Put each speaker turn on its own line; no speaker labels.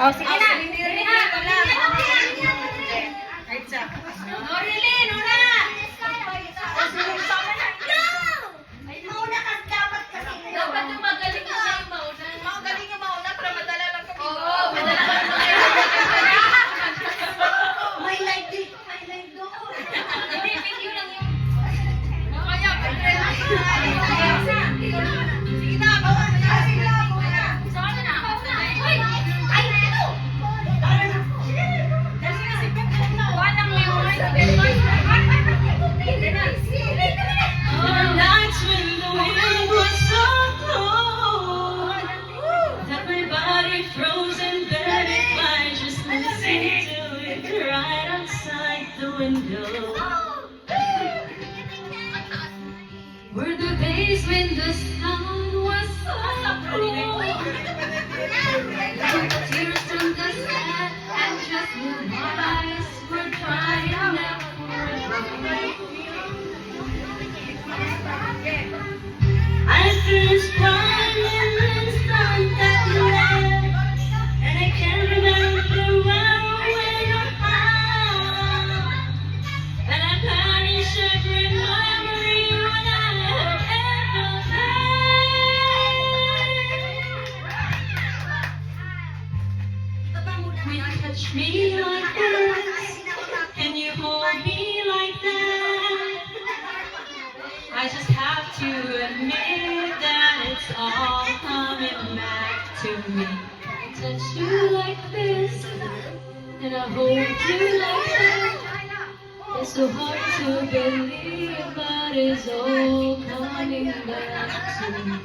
Oh, sige na.
Were the days when the sun was so cold, tears from the sad and just blue eyes were drying up forever. I finished crying in the sun that left, and I can't remember where you're from, and I banish every memory when I have ever had. When you touch me like this, and you hold me like that, I just have to admit that it's all coming back to me. I touch you like this, and I hold you like that. It's so hard to believe, but it's all coming back to me.